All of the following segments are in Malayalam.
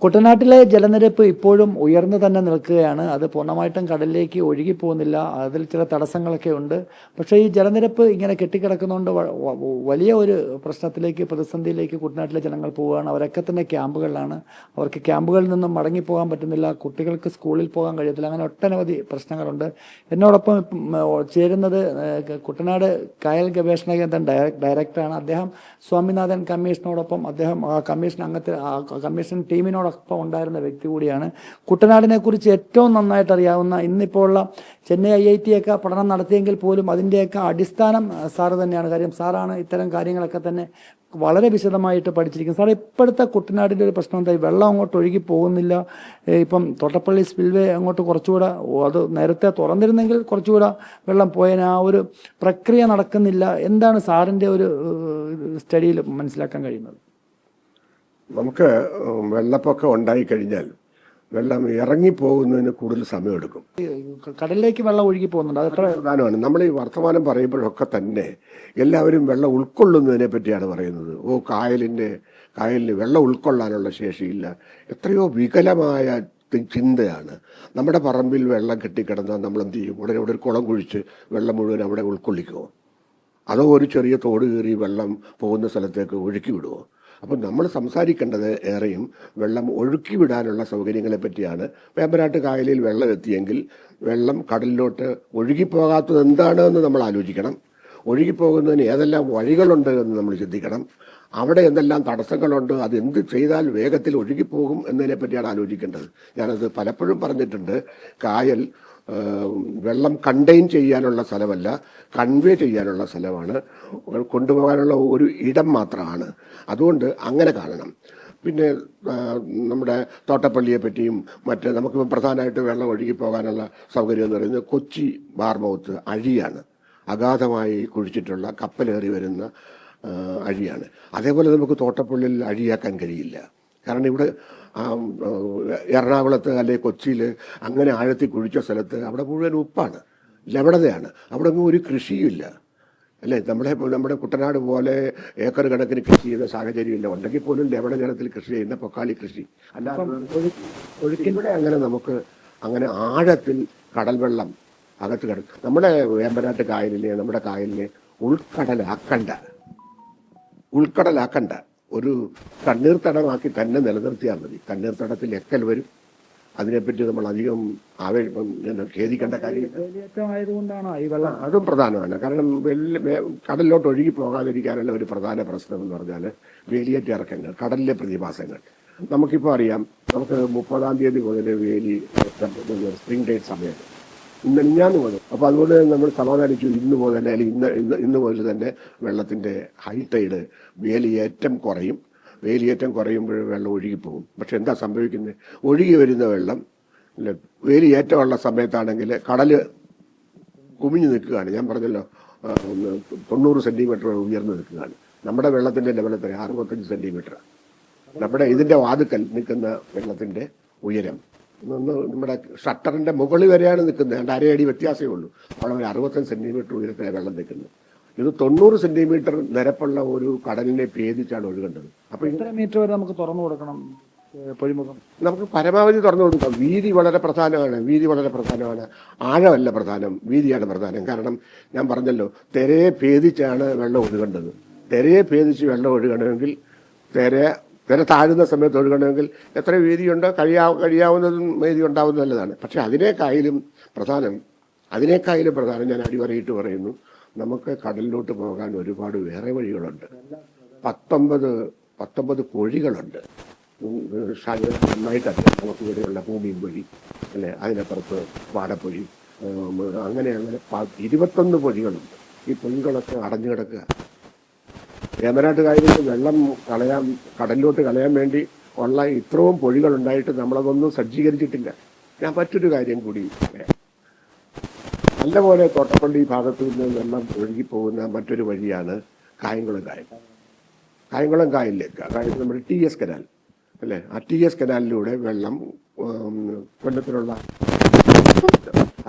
കുട്ടനാട്ടിലെ ജലനിരപ്പ് ഇപ്പോഴും ഉയർന്നു തന്നെ നിൽക്കുകയാണ്. അത് പൂർണ്ണമായിട്ടും കടലിലേക്ക് ഒഴുകി പോകുന്നില്ല. അതിൽ ചില തടസ്സങ്ങളൊക്കെ ഉണ്ട്. പക്ഷേ ഈ ജലനിരപ്പ് ഇങ്ങനെ കെട്ടിക്കിടക്കുന്നതുകൊണ്ട് വലിയ ഒരു പ്രശ്നത്തിലേക്ക്, പ്രതിസന്ധിയിലേക്ക് കുട്ടനാട്ടിലെ ജനങ്ങൾ പോവുകയാണ്. അവരൊക്കെ തന്നെ ക്യാമ്പുകളിലാണ്. അവർക്ക് ക്യാമ്പുകളിൽ നിന്നും മടങ്ങിപ്പോകാൻ പറ്റുന്നില്ല. കുട്ടികൾക്ക് സ്കൂളിൽ പോകാൻ കഴിയത്തില്ല. അങ്ങനെ ഒട്ടനവധി പ്രശ്നങ്ങളുണ്ട്. എന്നോടൊപ്പം ചേരുന്നത് കുട്ടനാട് കായൽ ഗവേഷണ കേന്ദ്രം ഡയറക്ടറാണ്. അദ്ദേഹം സ്വാമിനാഥൻ കമ്മീഷനോടൊപ്പം അദ്ദേഹം കമ്മീഷൻ ടീമിനോടൊപ്പം ഉണ്ടായിരുന്ന വ്യക്തി കൂടിയാണ്. കുട്ടനാടിനെ കുറിച്ച് ഏറ്റവും നന്നായിട്ട് അറിയാവുന്ന, ഇന്നിപ്പോൾ ഉള്ള ചെന്നൈ IIT ഒക്കെ പഠനം നടത്തിയെങ്കിൽ പോലും അതിൻ്റെയൊക്കെ അടിസ്ഥാനം സാറ് തന്നെയാണ്. കാര്യം സാറാണ് ഇത്തരം കാര്യങ്ങളൊക്കെ തന്നെ വളരെ വിശദമായിട്ട് പഠിച്ചിരിക്കുന്നത്. സാർ, ഇപ്പോഴത്തെ കുട്ടനാടിൻ്റെ ഒരു പ്രശ്നം എന്താ? വെള്ളം അങ്ങോട്ട് ഒഴുകി പോകുന്നില്ല. ഇപ്പം തോട്ടപ്പള്ളി സ്പിൽവേ അങ്ങോട്ട് കുറച്ചുകൂടെ, അത് നേരത്തെ തുറന്നിരുന്നെങ്കിൽ കുറച്ചുകൂടെ വെള്ളം പോയതിന് ആ ഒരു പ്രക്രിയ നടക്കുന്നില്ല. എന്താണ് സാറിൻ്റെ ഒരു സ്റ്റഡിയിൽ മനസ്സിലാക്കാൻ കഴിയുന്നത്? നമുക്ക് വെള്ളപ്പൊക്കം ഉണ്ടായിക്കഴിഞ്ഞാൽ വെള്ളം ഇറങ്ങിപ്പോകുന്നതിന് കൂടുതൽ സമയമെടുക്കും. കടലിലേക്ക് വെള്ളം ഒഴുകി പോകുന്നുണ്ട്. അത് എത്ര പ്രധാനമാണ്. നമ്മൾ ഈ വർത്തമാനം പറയുമ്പോഴൊക്കെ തന്നെ എല്ലാവരും വെള്ളം ഉൾക്കൊള്ളുന്നതിനെ പറ്റിയാണ് പറയുന്നത്. കായലിന് വെള്ളം ഉൾക്കൊള്ളാനുള്ള ശേഷിയില്ല. എത്രയോ വികലമായ ചിന്തയാണ്. നമ്മുടെ പറമ്പിൽ വെള്ളം കെട്ടിക്കിടന്നാൽ നമ്മൾ എന്ത് ചെയ്യും? ഉടനെ ഒരു കുളം കുഴിച്ച് വെള്ളം മുഴുവൻ അവിടെ ഉൾക്കൊള്ളിക്കുമോ? അതോ ഒരു ചെറിയ തോട് കീറി വെള്ളം പോകുന്ന സ്ഥലത്തേക്ക് ഒഴുക്കി വിടുമോ? അപ്പം നമ്മൾ സംസാരിക്കേണ്ടത് ഏറെയും വെള്ളം ഒഴുക്കി വിടാനുള്ള സൗകര്യങ്ങളെ പറ്റിയാണ്. വേമ്പനാട്ട് കായലിൽ വെള്ളം എത്തിയെങ്കിൽ വെള്ളം കടലിലോട്ട് ഒഴുകിപ്പോകാത്തത് എന്താണെന്ന് നമ്മൾ ആലോചിക്കണം. ഒഴുകിപ്പോകുന്നതിന് ഏതെല്ലാം വഴികളുണ്ട് എന്ന് നമ്മൾ ചിന്തിക്കണം. അവിടെ എന്തെല്ലാം തടസ്സങ്ങളുണ്ട്, അതെന്ത് ചെയ്താൽ വേഗത്തിൽ ഒഴുകിപ്പോകും എന്നതിനെ പറ്റിയാണ് ആലോചിക്കേണ്ടത്. ഞാനത് പലപ്പോഴും പറഞ്ഞിട്ടുണ്ട്. കായൽ വെള്ളം കണ്ടെയ്ൻ ചെയ്യാനുള്ള സ്ഥലമല്ല, കൺവേ ചെയ്യാനുള്ള സ്ഥലമാണ്. കൊണ്ടുപോകാനുള്ള ഒരു ഇടം മാത്രമാണ്. അതുകൊണ്ട് അങ്ങനെ കാണണം. പിന്നെ നമ്മുടെ തോട്ടപ്പള്ളിയെ പറ്റിയും നമുക്ക് പ്രധാനമായിട്ട് വെള്ളം ഒഴുകി പോകാനുള്ള സൗകര്യം എന്ന് പറയുന്നത് കൊച്ചി ബാർമൗത്ത് അഴിയാണ്. അഗാധമായി കുഴിച്ചിട്ടുള്ള കപ്പലേറി വരുന്ന അഴിയാണ്. അതേപോലെ നമുക്ക് തോട്ടപ്പള്ളിയിൽ അഴിയാക്കാൻ കഴിയില്ല. കാരണം ഇവിടെ എറണാകുളത്ത് അല്ലെങ്കിൽ കൊച്ചിയിൽ അങ്ങനെ ആഴത്തിൽ കുഴിച്ച സ്ഥലത്ത് അവിടെ മുഴുവൻ ഉപ്പാണ്, ലവണതയാണ്. അവിടെ ഒന്നും ഒരു കൃഷിയുമില്ല, അല്ലേ? നമ്മുടെ കുട്ടനാട് പോലെ ഏക്കർ കണക്കിന് കൃഷി ചെയ്യുന്ന സാഹചര്യമില്ല. ഉണ്ടെങ്കിൽ പോലും ലവണ ജലത്തിൽ കൃഷി ചെയ്യുന്ന പൊക്കാളി കൃഷി അല്ലാതെ ഇവിടെ നമുക്ക് അങ്ങനെ ആഴത്തിൽ കടൽ വെള്ളം അകത്ത് കിടക്കും. നമ്മുടെ വേമ്പനാട്ട് നമ്മുടെ കായലിനെ ഉൾക്കടലാക്കണ്ട ഒരു തണ്ണീർത്തടമാക്കി തന്നെ നിലനിർത്തിയാൽ മതി. തണ്ണീർത്തടത്തിൽ എക്കൽ വരും. അതിനെപ്പറ്റി നമ്മൾ അധികം ഖേദിക്കേണ്ട കാര്യമില്ല. ഈ വെള്ളം അതും പ്രധാനമാണ്. കാരണം കടലിലോട്ട് ഒഴുകി പോകാതിരിക്കാനുള്ള ഒരു പ്രധാന പ്രശ്നം എന്ന് പറഞ്ഞാൽ വേലിയേറ്റ ഇറക്കങ്ങൾ, കടലിലെ പ്രതിഭാസങ്ങൾ. നമുക്കിപ്പോൾ അറിയാം, നമുക്ക് 30-ാം തീയതി മുതൽ സ്പ്രിംഗ് ഡേറ്റ് സമയം ഇന്നാന്ന് മുതൽ. അപ്പോൾ അതുകൊണ്ട് നമ്മൾ സമാധാനിച്ചു. ഇന്ന് മുതൽ അല്ലെങ്കിൽ ഇന്ന് മുതൽ തന്നെ വെള്ളത്തിൻ്റെ ഹൈ ടൈഡ്, വേലിയേറ്റം കുറയുമ്പോൾ വെള്ളം ഒഴുകിപ്പോകും. പക്ഷെ എന്താ സംഭവിക്കുന്നത്? ഒഴുകി വരുന്ന വെള്ളം വേലിയേറ്റമുള്ള സമയത്താണെങ്കിൽ കടല് കുമിഞ്ഞു നിൽക്കുകയാണ്. ഞാൻ പറഞ്ഞല്ലോ, 90 സെന്റിമീറ്റർ ഉയർന്നു നിൽക്കുകയാണ്. നമ്മുടെ വെള്ളത്തിൻ്റെ ലെവൽ എത്ര? 65 സെന്റിമീറ്റർ. നമ്മുടെ ഇതിൻ്റെ വാതുക്കൽ നിൽക്കുന്ന വെള്ളത്തിൻ്റെ ഉയരം നമ്മുടെ ഷട്ടറിൻ്റെ മുകളിൽ വരെയാണ് നിൽക്കുന്നത്. 2.5 അടി വ്യത്യാസമേ ഉള്ളൂ. അവിടെ 65 സെന്റിമീറ്റർ ഉയരത്തിലാണ് വെള്ളം നിൽക്കുന്നത്. ഇത് 90 സെന്റിമീറ്റർ നിരപ്പുള്ള ഒരു കടലിനെ ഭേദിച്ചാണ് ഒഴുകേണ്ടത്. അപ്പോൾ ഇത്ര മീറ്റർ വരെ നമുക്ക് തുറന്നു കൊടുക്കണം പൊഴിമുഖം. നമുക്ക് പരമാവധി തുറന്നു കൊടുക്കാം. വീതി വളരെ പ്രധാനമാണ്. ആഴമല്ല പ്രധാനം, വീതിയാണ് പ്രധാനം. കാരണം ഞാൻ പറഞ്ഞല്ലോ, തിരയെ ഭേദിച്ചാണ് വെള്ളം ഒഴുകേണ്ടത്. തിരയെ ഭേദിച്ച് വെള്ളം ഒഴുകണമെങ്കിൽ തിര താഴുന്ന സമയത്ത് ഒഴുകണമെങ്കിൽ എത്ര വീതിയുണ്ടോ കഴിയാവുന്നതും വീതി ഉണ്ടാവുന്നത് നല്ലതാണ്. പക്ഷെ അതിനേക്കായാലും പ്രധാനം ഞാൻ അടിവരയിട്ട് പറയുന്നു, നമുക്ക് കടലിലോട്ട് പോകാൻ ഒരുപാട് വേറെ വഴികളുണ്ട്. 19 പൊഴികളുണ്ട്. നന്നായിട്ടറിയാം. നമുക്ക് ഇവിടെയുള്ള ഭൂമിയും പൊഴി, അല്ലെ? അതിനപ്പുറത്ത് വാടപ്പൊഴി, അങ്ങനെ 21 പൊഴികളുണ്ട്. ഈ പൊഴികളൊക്കെ അടഞ്ഞു കിടക്കുക. വേമ്പനാട്ട് കായലിൽ വെള്ളം കടലിലോട്ട് കളയാൻ വേണ്ടി ഉള്ള ഇത്രയും പൊഴികളുണ്ടായിട്ട് നമ്മളതൊന്നും സജ്ജീകരിച്ചിട്ടില്ല. ഞാൻ മറ്റൊരു കാര്യം കൂടി പറയാം. നല്ലപോലെ തോട്ടപ്പള്ളി ഭാഗത്തു നിന്ന് വെള്ളം ഒഴുകിപ്പോകുന്ന മറ്റൊരു വഴിയാണ് കായംകുളം കായലിലേക്ക്. അതായത് നമ്മുടെ TS കനാൽ, അല്ലേ? ആ TS കനാലിലൂടെ വെള്ളം കൊല്ലത്തിലുള്ള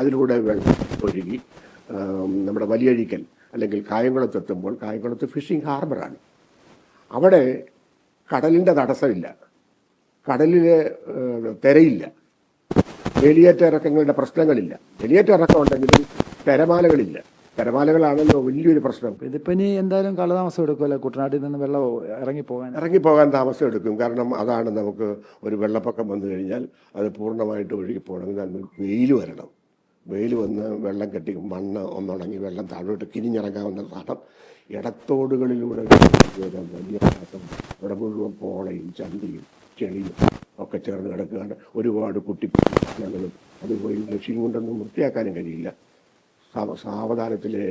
അതിലൂടെ വെള്ളം ഒഴുകി നമ്മുടെ വലിയഴിക്കൽ അല്ലെങ്കിൽ കായംകുളത്തെത്തുമ്പോൾ, കായംകുളത്ത് ഫിഷിംഗ് ഹാർബറാണ്. അവിടെ കടലിൻ്റെ തടസ്സമില്ല. കടലിലെ തിരയില്ല, വേലിയേറ്റ ഇറക്കങ്ങളുടെ പ്രശ്നങ്ങളില്ല. വേലിയേറ്റ ഇറക്കം ഉണ്ടെങ്കിലും തിരമാലകളില്ല. തിരമാലകളാണല്ലോ വലിയൊരു പ്രശ്നം. ഇതിപ്പോ ഇനി എന്തായാലും കാലതാമസം എടുക്കുമല്ലോ കുട്ടനാട്ടിൽ നിന്ന് വെള്ളം ഇറങ്ങിപ്പോകാൻ താമസം എടുക്കും. കാരണം അതാണ് നമുക്ക് ഒരു വെള്ളപ്പൊക്കം വന്നു കഴിഞ്ഞാൽ അത് പൂർണ്ണമായിട്ട് ഒഴുകിപ്പോകണമെങ്കിൽ അതിന് വെയിൽ വരണം. വെയിൽ വന്ന് വെള്ളം കെട്ടി മണ്ണ് ഒന്നുണങ്ങി വെള്ളം താഴോട്ട് കിരിഞ്ഞിറങ്ങാവുന്ന സ്ഥലം ഇടത്തോടുകളിലൂടെ വലിയ ഭാഗം ഇവിടെ മുഴുവൻ പോളയും ചണ്ടിയും ചെളിയും ഒക്കെ ചേർന്ന് കിടക്കുകയാണ്. ഒരുപാട് കുട്ടികളും അതുപോയി ലക്ഷ്യം കൊണ്ടൊന്നും വൃത്തിയാക്കാനും കഴിയില്ല. സാവധാനത്തിലെ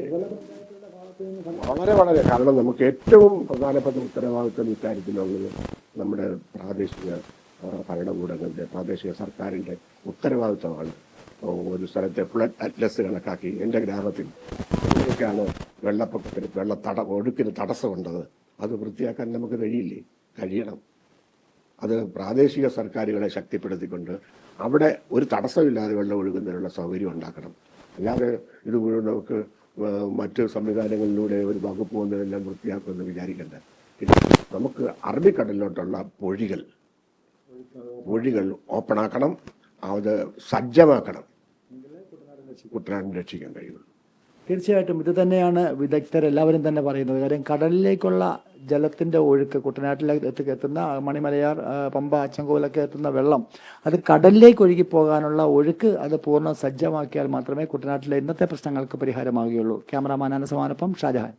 വളരെ കാരണം നമുക്ക് ഏറ്റവും പ്രധാനപ്പെട്ട ഉത്തരവാദിത്വം ഇക്കാര്യത്തിലുള്ളത് നമ്മുടെ പ്രാദേശിക ഭരണകൂടങ്ങളുടെ പ്രാദേശിക സർക്കാരിൻ്റെ ഉത്തരവാദിത്വമാണ്. ഒരു സ്ഥലത്തെ ഫ്ലഡ് അറ്റ്ലസ് കണക്കാക്കി എൻ്റെ ഗ്രാമത്തിൽ എവിടെയൊക്കെയാണ് വെള്ളപ്പൊക്കത്തിന് ഒഴുക്കിന് തടസ്സമുണ്ടത് അത് വൃത്തിയാക്കാൻ നമുക്ക് കഴിയണം. അത് പ്രാദേശിക സർക്കാരുകളെ ശക്തിപ്പെടുത്തിക്കൊണ്ട് അവിടെ ഒരു തടസ്സമില്ലാതെ വെള്ളം ഒഴുകുന്നതിനുള്ള സൗകര്യം ഉണ്ടാക്കണം. അല്ലാതെ ഇത് മുഴുവൻ നമുക്ക് മറ്റ് സംവിധാനങ്ങളിലൂടെ ഒരു വകുപ്പ് വന്നതെല്ലാം വൃത്തിയാക്കുമെന്ന് വിചാരിക്കേണ്ട. നമുക്ക് അറബിക്കടലിലോട്ടുള്ള പൊഴികൾ ഓപ്പണാക്കണം, അത് സജ്ജമാക്കണം. കുട്ടനാടിനെ രക്ഷിക്കാൻ കഴിയുള്ളൂ. തീർച്ചയായിട്ടും ഇത് തന്നെയാണ് വിദഗ്ധരെല്ലാവരും തന്നെ പറയുന്നത്. കാര്യം കടലിലേക്കുള്ള ജലത്തിൻ്റെ ഒഴുക്ക് കുട്ടനാട്ടിലേക്ക് എത്തുന്ന മണിമലയാർ, പമ്പ, അച്ചൻകോലൊക്കെ എത്തുന്ന വെള്ളം അത് കടലിലേക്ക് ഒഴുകി പോകാനുള്ള ഒഴുക്ക് അത് പൂർണ്ണ സജ്ജമാക്കിയാൽ മാത്രമേ കുട്ടനാട്ടിലെ ഇന്നത്തെ പ്രശ്നങ്ങൾക്ക് പരിഹാരമാകുകയുള്ളൂ. ക്യാമറാമാൻ അനസമാനൊപ്പം ഷാജഹാൻ.